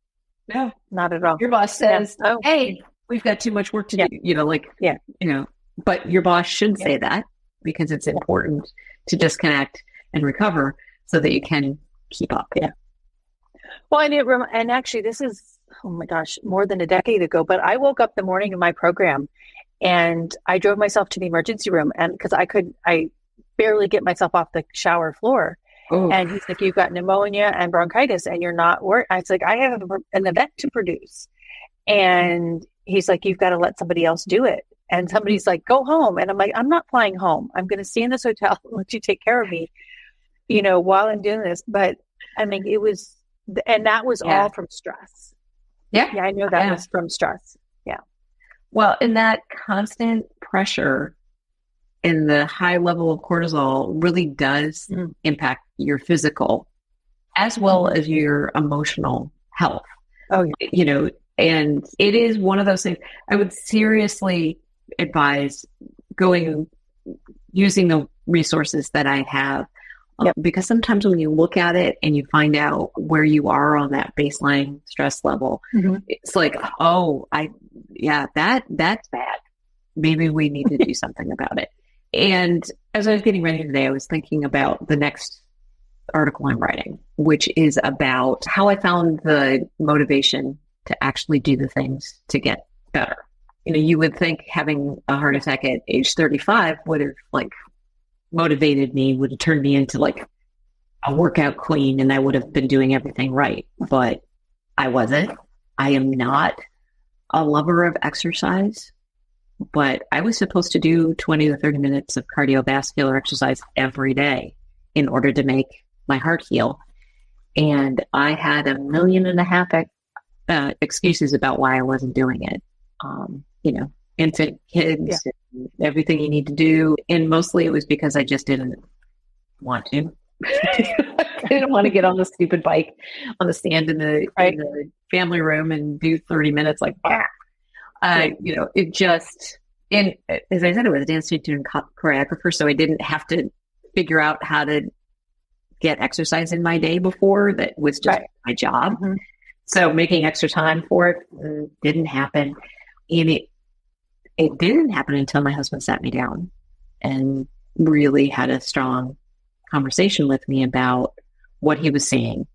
No, not at all. Your boss says, hey, we've got too much work to do, but your boss should say that because it's important to disconnect and recover so that you can keep up. Yeah. Well, and actually this is, oh my gosh, more than a decade ago, but I woke up the morning of my program and I drove myself to the emergency room, and because I barely get myself off the shower floor. Oh. And he's like, you've got pneumonia and bronchitis and you're not working. I was like, I have an event to produce. And he's like, you've got to let somebody else do it. And somebody's like, go home. And I'm like, I'm not flying home. I'm going to stay in this hotel and let you take care of me, while I'm doing this. But I mean, that was all from stress. Yeah. Yeah. I know that was from stress. Yeah. Well, and that constant pressure and the high level of cortisol really does impact your physical as well as your emotional health. Oh, yeah. And it is one of those things I would seriously advise using the resources that I have. Because sometimes when you look at it and you find out where you are on that baseline stress level, it's like, that's bad. Maybe we need to do something about it. And as I was getting ready today, I was thinking about the next article I'm writing, which is about how I found the motivation to actually do the things to get better. You would think having a heart attack at age 35 would have motivated me, would have turned me into a workout queen, and I would have been doing everything right. But I wasn't. I am not a lover of exercise. But I was supposed to do 20 to 30 minutes of cardiovascular exercise every day in order to make my heart heal. And I had 1.5 million excuses about why I wasn't doing it. Infant kids, and everything you need to do. And mostly it was because I just didn't want to. I didn't want to get on the stupid bike on the stand in the family room and do 30 minutes it just, and as I said, it was a dance teacher and choreographer, so I didn't have to figure out how to get exercise in my day before. That was just my job. So making extra time for it didn't happen. And it didn't happen until my husband sat me down and really had a strong conversation with me about what he was seeing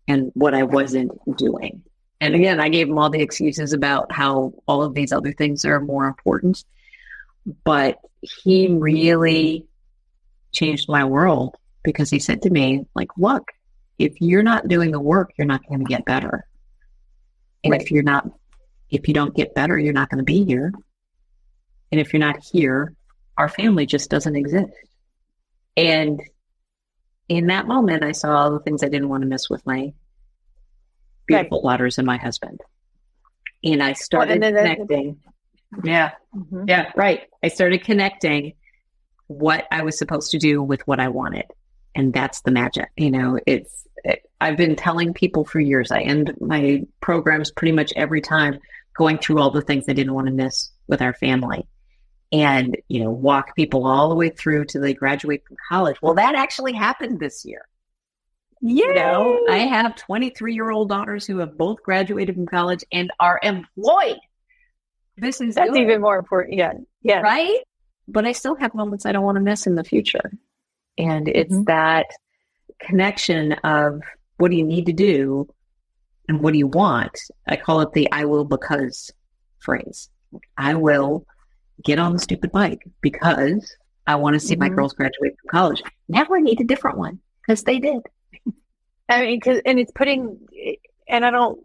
and what I wasn't doing. And again, I gave him all the excuses about how all of these other things are more important. But he really changed my world because he said to me, look, if you're not doing the work, you're not going to get better. And if you don't get better, you're not going to be here. And if you're not here, our family just doesn't exist. And in that moment, I saw all the things I didn't want to miss with my beautiful daughters and my husband. And I started connecting. Yeah. Yeah. Right. I started connecting what I was supposed to do with what I wanted. And that's the magic. I've been telling people for years, I end my programs pretty much every time going through all the things I didn't want to miss with our family. And, walk people all the way through till they graduate from college. Well, that actually happened this year. Yeah. I have 23-year-old daughters who have both graduated from college and are employed. That's good. Even more important. Yeah. Yeah. Right. But I still have moments I don't want to miss in the future. And it's that connection of what do you need to do and what do you want? I call it the I will because phrase. I will get on the stupid bike because I want to see my girls graduate from college. Now I need a different one because they did. I mean, and it's putting, and I don't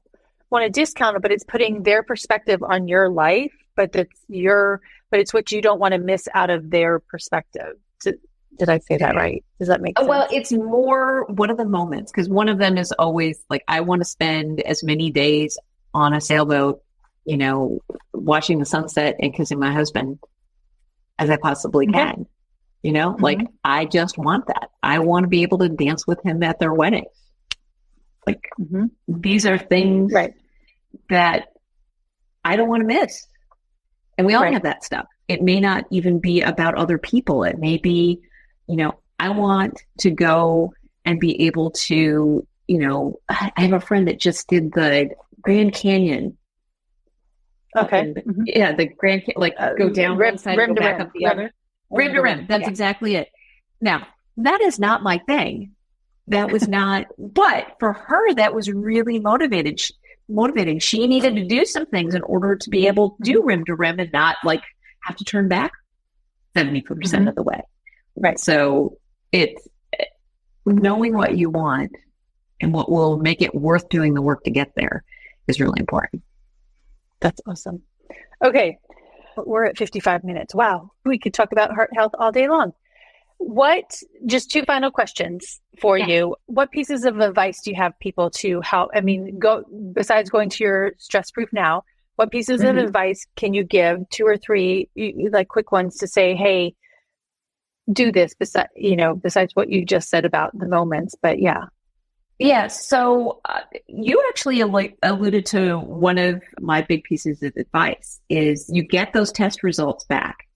want to discount it, but it's putting their perspective on your life, but it's what you don't want to miss out of their perspective. Did I say that right? Does that make sense? Well, it's more, what are the moments? Because one of them is always like, I want to spend as many days on a sailboat, watching the sunset and kissing my husband as I possibly can. Like, I just want that. I want to be able to dance with him at their weddings. Like, these are things that I don't want to miss. And we all have that stuff. It may not even be about other people. It may be, I want to go and be able to, I have a friend that just did the Grand Canyon. Okay. And, yeah, the Grand Canyon, go down one side and go back up the other. Rim to rim. That's exactly it. Now, that is not my thing. That was not, but for her, that was really motivating. She needed to do some things in order to be able to do rim to rim and not have to turn back 70% of the way. Right. So it's knowing what you want and what will make it worth doing the work to get there is really important. That's awesome. Okay. We're at 55 minutes. Wow. We could talk about heart health all day long. Just two final questions for you. What pieces of advice do you have people to help? Besides going to your Stress Proof Now, what pieces of advice can you give, 2 or 3, quick ones to say, hey, do this besides what you just said about the moments, but yeah. Yeah. So you actually alluded to one of my big pieces of advice is you get those test results back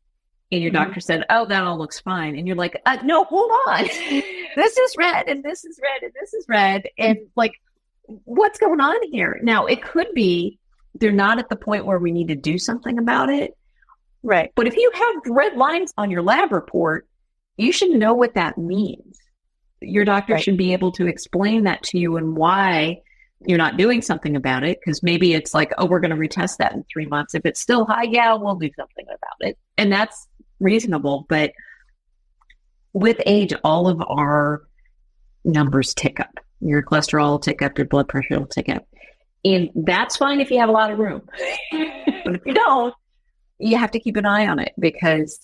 and your doctor said, oh, that all looks fine. And you're like, no, hold on. This is red and this is red and this is red. And what's going on here? Now it could be they're not at the point where we need to do something about it. Right. But if you have red lines on your lab report, you should know what that means. Your doctor should be able to explain that to you and why you're not doing something about it. Because maybe it's like, oh, we're going to retest that in 3 months. If it's still high, yeah, we'll do something about it. And that's reasonable. But with age, all of our numbers tick up. Your cholesterol will tick up, your blood pressure will tick up. And that's fine if you have a lot of room. But if you don't, you have to keep an eye on it because,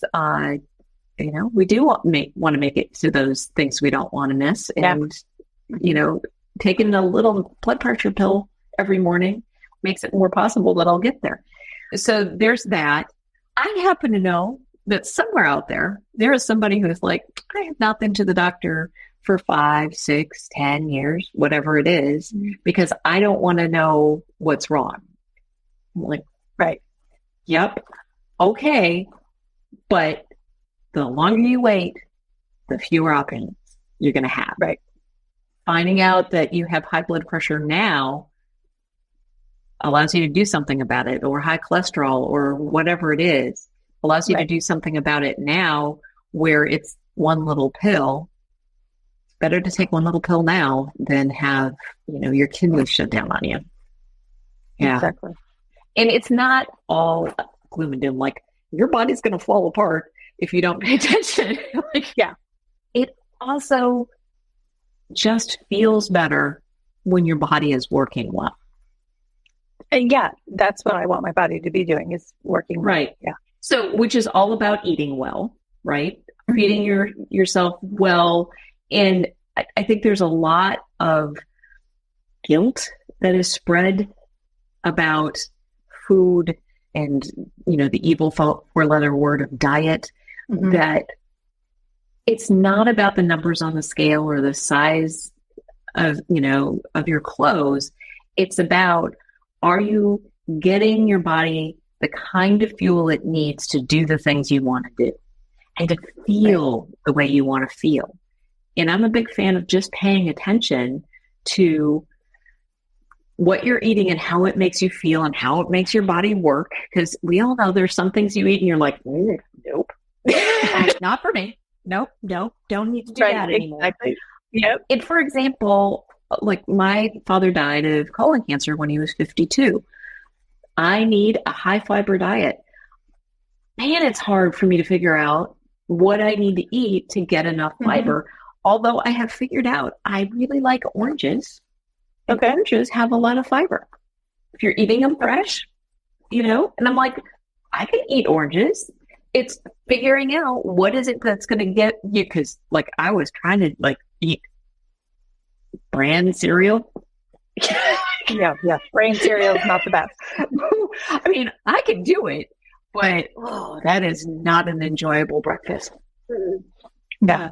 we do want to make it to those things we don't want to miss. And, taking a little blood pressure pill every morning makes it more possible that I'll get there. So there's that. I happen to know that somewhere out there is somebody who's like, I have not been to the doctor for 5, 6, 10 years, whatever it is, because I don't want to know what's wrong. I'm like, right. Yep. Okay. But the longer you wait, the fewer options you're going to have. Right. Finding out that you have high blood pressure now allows you to do something about it, or high cholesterol, or whatever it is, allows you to do something about it now where it's one little pill. It's better to take one little pill now than have, your kidneys shut down on you. Yeah. Exactly. And it's not all gloom and doom. Like, your body's going to fall apart if you don't pay attention. It also just feels better when your body is working well. And that's what I want my body to be doing, is working well. Right. Yeah. So, which is all about eating well, right? Feeding yourself well. And I think there's a lot of guilt that is spread about food and, the evil four-letter word of diet, that it's not about the numbers on the scale or the size of, of your clothes. It's about, are you getting your body the kind of fuel it needs to do the things you want to do and to feel the way you want to feel? And I'm a big fan of just paying attention to what you're eating and how it makes you feel and how it makes your body work. Because we all know there's some things you eat and you're like, nope, not for me. Nope, don't need to do that anymore. Exactly. Yep. And for example, like my father died of colon cancer when he was 52. I need a high fiber diet. Man, it's hard for me to figure out what I need to eat to get enough fiber. Although I have figured out I really like oranges. And oranges have a lot of fiber. If you're eating them fresh, and I'm like, I can eat oranges. it's figuring out what is it that's going to get you. Because like I was trying to like eat bran cereal. Yeah. Brain cereal is not the best. I mean, I can do it, but that is not an enjoyable breakfast. Yeah.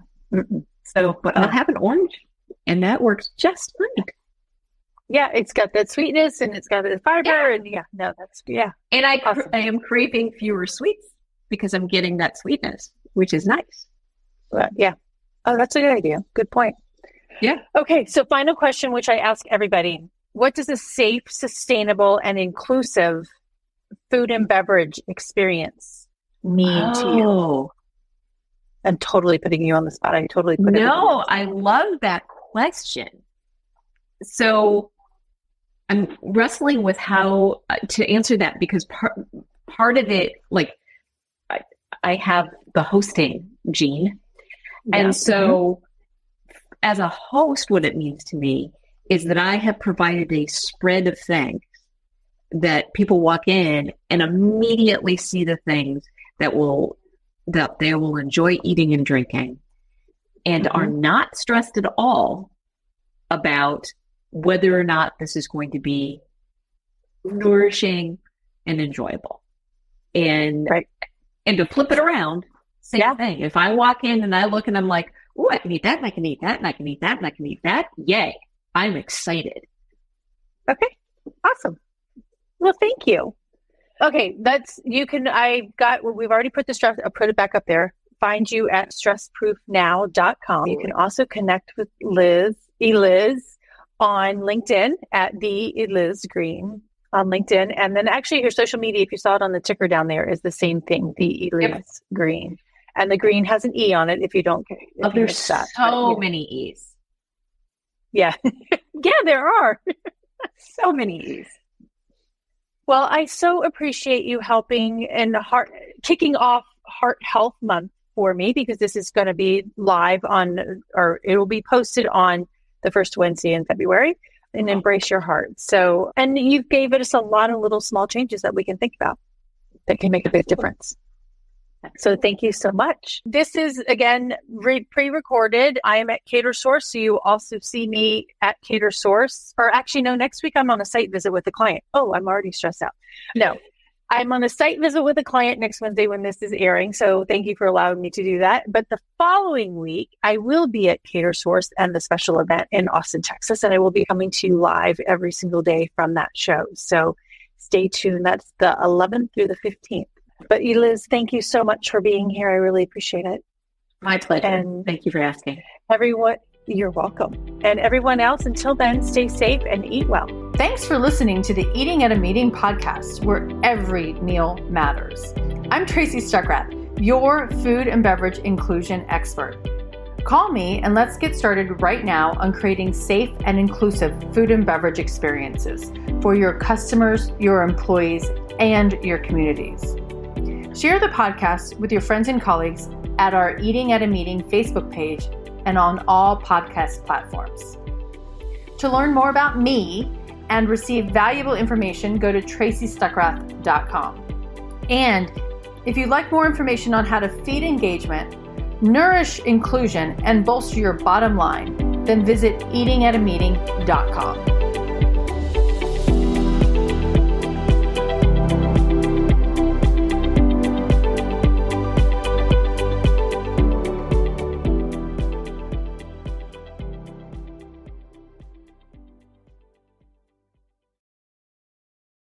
So, but I'll have an orange, and that works just fine. Yeah, it's got that sweetness and it's got the fiber, and And I awesome. I am craving fewer sweets because I'm getting that sweetness, which is nice. Yeah. Oh, that's a good idea. Good point. Yeah. Okay, so final question, which I ask everybody. What does a safe, sustainable, and inclusive food and beverage experience mean to you? I'm totally putting you on the spot. I totally put it. No, I love that question. So I'm wrestling with how to answer that because part of it, like I have the hosting gene. Yeah. And so as a host, what it means to me is that I have provided a spread of things that people walk in and immediately see the things that they will enjoy eating and drinking and are not stressed at all about whether or not this is going to be nourishing and enjoyable. And to flip it around, same thing. If I walk in and I look and I'm like, oh, I can eat that, and I can eat that, and I can eat that, and I can eat that. Yay. I'm excited. Okay. Awesome. Well, thank you. Okay. We've already put I'll put it back up there. Find you at stressproofnow.com. You can also connect with Eliz on LinkedIn at the Eliz Greene on LinkedIn. And then actually your social media, if you saw it on the ticker down there, is the same thing, the Eliz Greene. And the green has an E on it if you don't. There's so many E's. Yeah. Yeah, there are. So many E's. Well, I so appreciate you helping and kicking off Heart Health Month for me, because this is going to be live or it will be posted on the first Wednesday in February, and Embrace Your Heart. So, and you gave us a lot of little small changes that we can think about that can make a big difference. So thank you so much. This is, again, pre-recorded. I am at Cater Source, so you also see me at Cater Source. Or actually, no, next week I'm on a site visit with a client. Oh, I'm already stressed out. No, I'm on a site visit with a client next Wednesday when this is airing. So thank you for allowing me to do that. But the following week, I will be at Cater Source and the special event in Austin, Texas. And I will be coming to you live every single day from that show. So stay tuned. That's the 11th through the 15th. But Eliz, thank you so much for being here. I really appreciate it. My pleasure. And thank you for asking. Everyone, you're welcome. And everyone else, until then, stay safe and eat well. Thanks for listening to the Eating at a Meeting podcast, where every meal matters. I'm Tracy Stuckrath, your food and beverage inclusion expert. Call me and let's get started right now on creating safe and inclusive food and beverage experiences for your customers, your employees, and your communities. Share the podcast with your friends and colleagues at our Eating at a Meeting Facebook page and on all podcast platforms. To learn more about me and receive valuable information, go to tracystuckrath.com. And if you'd like more information on how to feed engagement, nourish inclusion, and bolster your bottom line, then visit eatingatameeting.com.